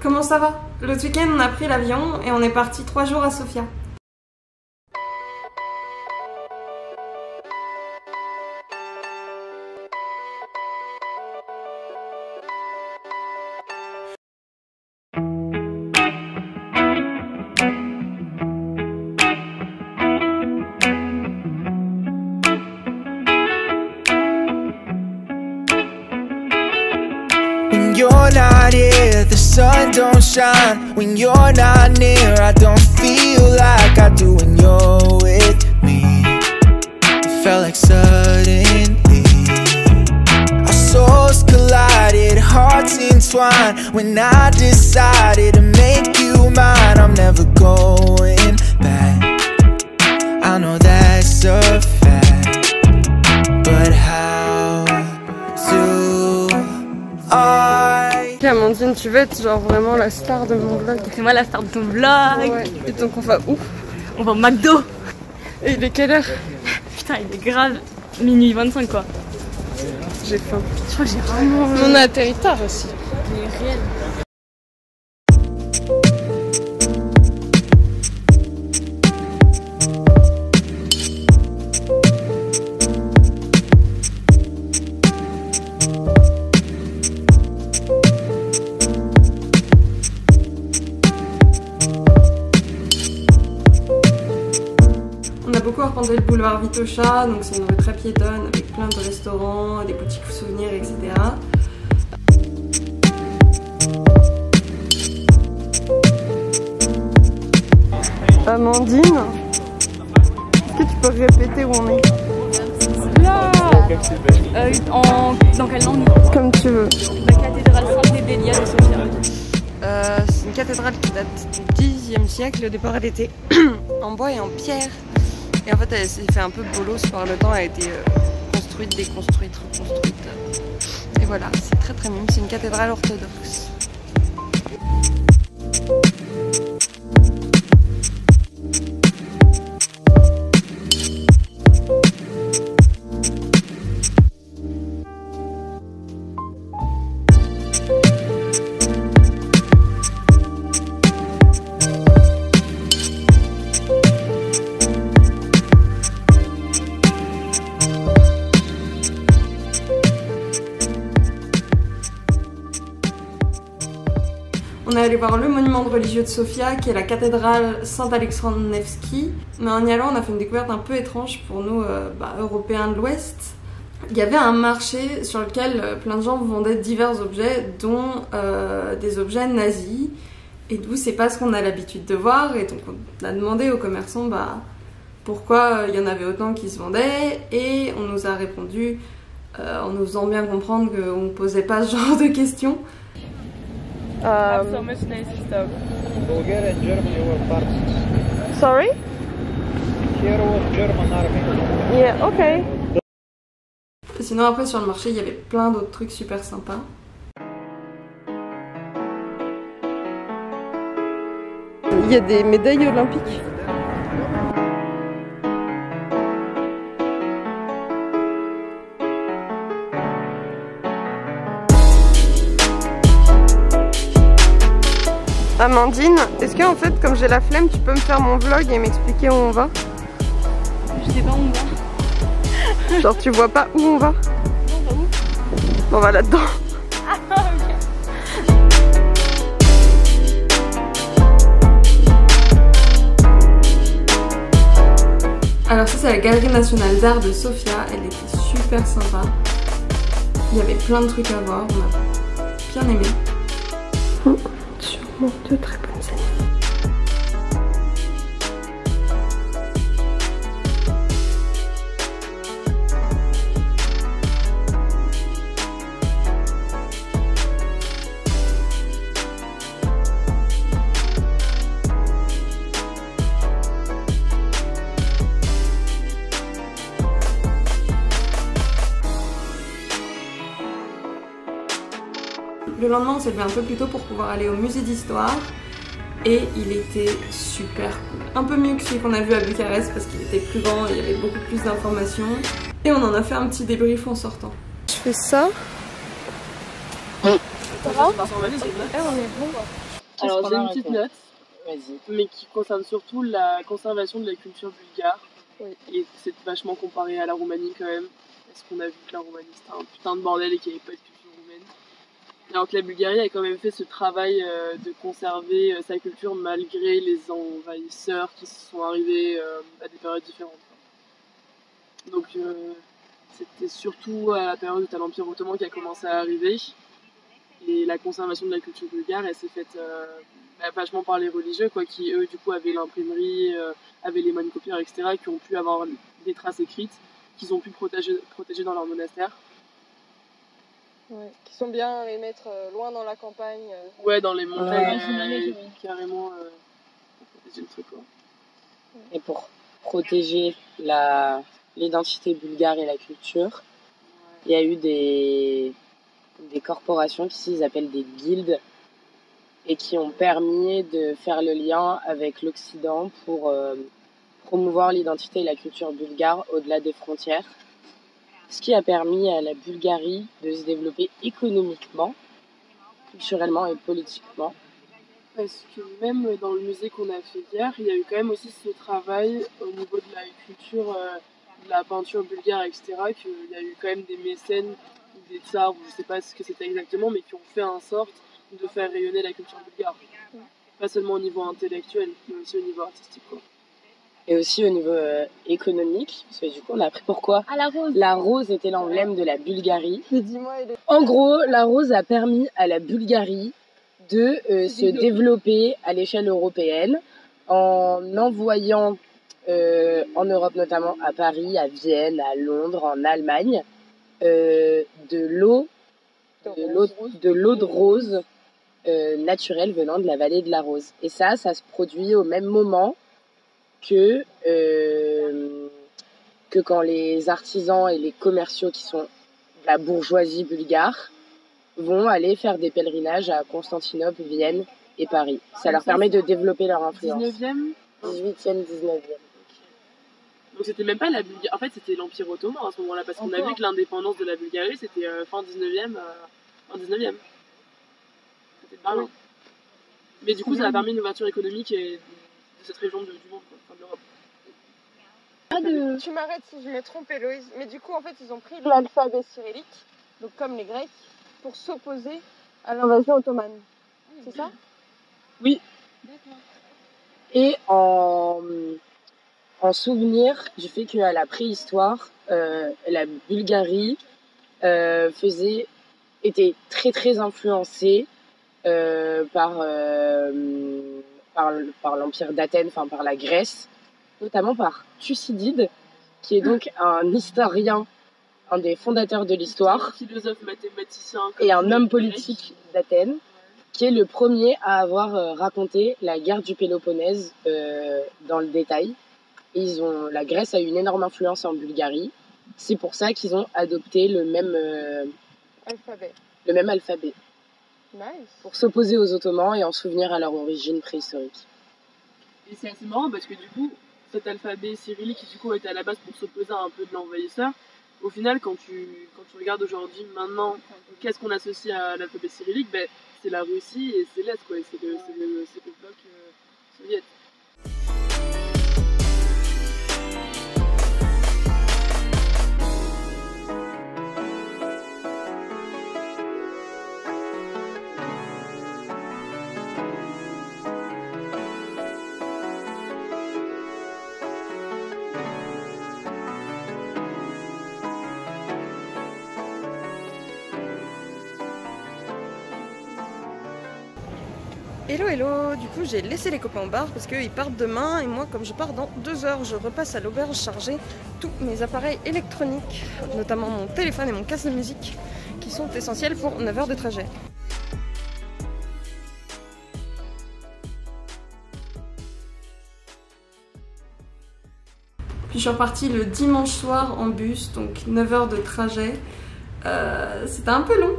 Comment ça va? L'autre week-end on a pris l'avion et on est parti 3 jours à Sofia. You're not here, the sun don't shine. When you're not near, I don't feel like I do when you're with me. It felt like suddenly our souls collided, hearts entwined. When I decided to make you mine, I'm never going back. I know that's a fact, but how do Amandine, tu veux être genre vraiment la star de mon vlog? C'est moi la star de ton vlog. Ouais. Et donc on va où? On va au McDo. Et il est quelle heure? Putain, il est grave minuit 25 quoi. J'ai faim. Je crois que j'ai vraiment... On a atterri tard aussi. Mais réel. On a beaucoup arpenté le boulevard Vitosha, donc c'est une rue très piétonne avec plein de restaurants, des boutiques souvenirs, etc. Amandine, est-ce que tu peux répéter où on est? Là dans quelle langue? Comme tu veux. La cathédrale Sainte-Délia de Sofia. C'est une cathédrale qui date du Xe siècle. Au départ, elle était en bois et en pierre. Et en fait, elle s'est fait un peu bolos par le temps. Elle a été construite, déconstruite, reconstruite. Et voilà, c'est très très mignon. C'est une cathédrale orthodoxe. On est allé voir le monument religieux de Sofia, qui est la cathédrale Saint-Alexandre Nevski. Mais en y allant, on a fait une découverte un peu étrange pour nous, Européens de l'Ouest. Il y avait un marché sur lequel plein de gens vendaient divers objets, dont des objets nazis. Et nous, c'est pas ce qu'on a l'habitude de voir. Et donc, on a demandé aux commerçants pourquoi il y en avait autant qui se vendaient. Et on nous a répondu, en nous faisant bien comprendre qu'on ne posait pas ce genre de questions. So much nice stuff. Bulgaria and Germany were parts. Sorry? Here was German army. Yeah, okay. Sinon après sur le marché il y avait plein d'autres trucs super sympas. Il y a des médailles olympiques. Amandine, est-ce que en fait comme j'ai la flemme tu peux me faire mon vlog et m'expliquer où on va? Je sais pas où on va. Genre tu vois pas où on va? On va où? On va là-dedans. Ah ok. Alors ça c'est la Galerie Nationale d'Art de Sofia, elle était super sympa. Il y avait plein de trucs à voir, on a bien aimé. Sûrement de très bonnes années. Le lendemain, on s'est levé un peu plus tôt pour pouvoir aller au musée d'histoire et il était super cool. Un peu mieux que celui qu'on a vu à Bucarest parce qu'il était plus grand et il y avait beaucoup plus d'informations. Et on en a fait un petit débrief en sortant. Je fais ça. va? On est bon. Alors j'ai une petite note, Vas-y. mais qui concerne surtout la conservation de la culture bulgare. Oui. Et c'est vachement comparé à la Roumanie quand même. Parce qu'on a vu que la Roumanie c'était un putain de bordel et qu'il n'y avait pas de culture roumaine. Alors que la Bulgarie a quand même fait ce travail de conserver sa culture malgré les envahisseurs qui sont arrivés à des périodes différentes. Donc c'était surtout à la période où t'as l'Empire ottoman qui a commencé à arriver. Et la conservation de la culture bulgare, elle s'est faite vachement par les religieux, quoi, qui eux du coup avaient l'imprimerie, avaient les monocopieurs, etc., qui ont pu avoir des traces écrites, qu'ils ont pu protéger dans leur monastère. Ouais. Qui sont bien les mettre loin dans la campagne. Ouais, dans les montagnes, Ouais. carrément, pour protéger le truc, quoi. Et pour protéger l'identité bulgare et la culture, il y a eu des corporations qui ils appellent des guildes et qui ont permis de faire le lien avec l'Occident pour promouvoir l'identité et la culture bulgare au-delà des frontières. Ce qui a permis à la Bulgarie de se développer économiquement, culturellement et politiquement. Parce que même dans le musée qu'on a fait hier, il y a eu quand même aussi ce travail au niveau de la culture, de la peinture bulgare, etc., qu'il y a eu quand même des mécènes, des tsars, je sais pas ce que c'était exactement, mais qui ont fait en sorte de faire rayonner la culture bulgare. Pas seulement au niveau intellectuel, mais aussi au niveau artistique, quoi. Et aussi au niveau économique, parce que du coup on a appris pourquoi la rose. la rose était l'emblème de la Bulgarie. Mais dis-moi, En gros, la rose a permis à la Bulgarie de se développer à l'échelle européenne en envoyant en Europe, notamment à Paris, à Vienne, à Londres, en Allemagne, de l'eau de rose naturelle venant de la vallée de la Rose. Et ça se produit au même moment que quand les artisans et les commerciaux qui sont de la bourgeoisie bulgare vont aller faire des pèlerinages à Constantinople, Vienne et Paris. Ça leur permet de développer leur influence. 19e 18e, 19e. Donc c'était même pas la Bulgarie, en fait c'était l'Empire ottoman à ce moment-là, parce qu'on a vu que l'indépendance de la Bulgarie c'était fin 19e. C'était pas loin. Mais du coup ça a permis une ouverture économique de cette région du monde, quoi, enfin, de l'Europe. Tu m'arrêtes si je me trompe, Héloïse, mais du coup, en fait, ils ont pris l'alphabet cyrillique, donc comme les Grecs, pour s'opposer à l'invasion ottomane. C'est ça? Oui. D'accord. Et en souvenir du fait qu'à la préhistoire, la Bulgarie était très très influencée par l'empire d'Athènes, enfin par la Grèce, notamment par Thucydide, qui est donc un historien, un des fondateurs de l'histoire, Un philosophe, mathématicien et un homme politique d'Athènes, qui est le premier à avoir raconté la guerre du Péloponnèse dans le détail. Et la Grèce a eu une énorme influence en Bulgarie. C'est pour ça qu'ils ont adopté le même alphabet. Nice. Pour s'opposer aux Ottomans et en souvenir à leur origine préhistorique. Et c'est assez marrant parce que du coup, cet alphabet cyrillique qui du coup était à la base pour s'opposer à un peu de l'envahisseur, au final quand tu regardes aujourd'hui, maintenant, qu'est-ce qu'on associe à l'alphabet cyrillique? C'est la Russie et c'est l'Est, quoi, et c'est le bloc soviétique. Hello hello, du coup j'ai laissé les copains au bar parce qu'ils partent demain et moi comme je pars dans 2 heures, je repasse à l'auberge charger tous mes appareils électroniques, notamment mon téléphone et mon casque de musique qui sont essentiels pour 9 heures de trajet. Puis je suis repartie le dimanche soir en bus, donc 9 heures de trajet. C'était un peu long.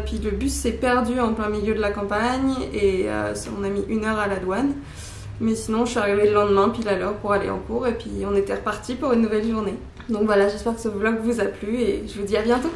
Puis le bus s'est perdu en plein milieu de la campagne et on a mis 1 heure à la douane. Mais sinon, je suis arrivée le lendemain pile à l'heure pour aller en cours et puis on était reparti pour une nouvelle journée. Donc voilà, j'espère que ce vlog vous a plu et je vous dis à bientôt.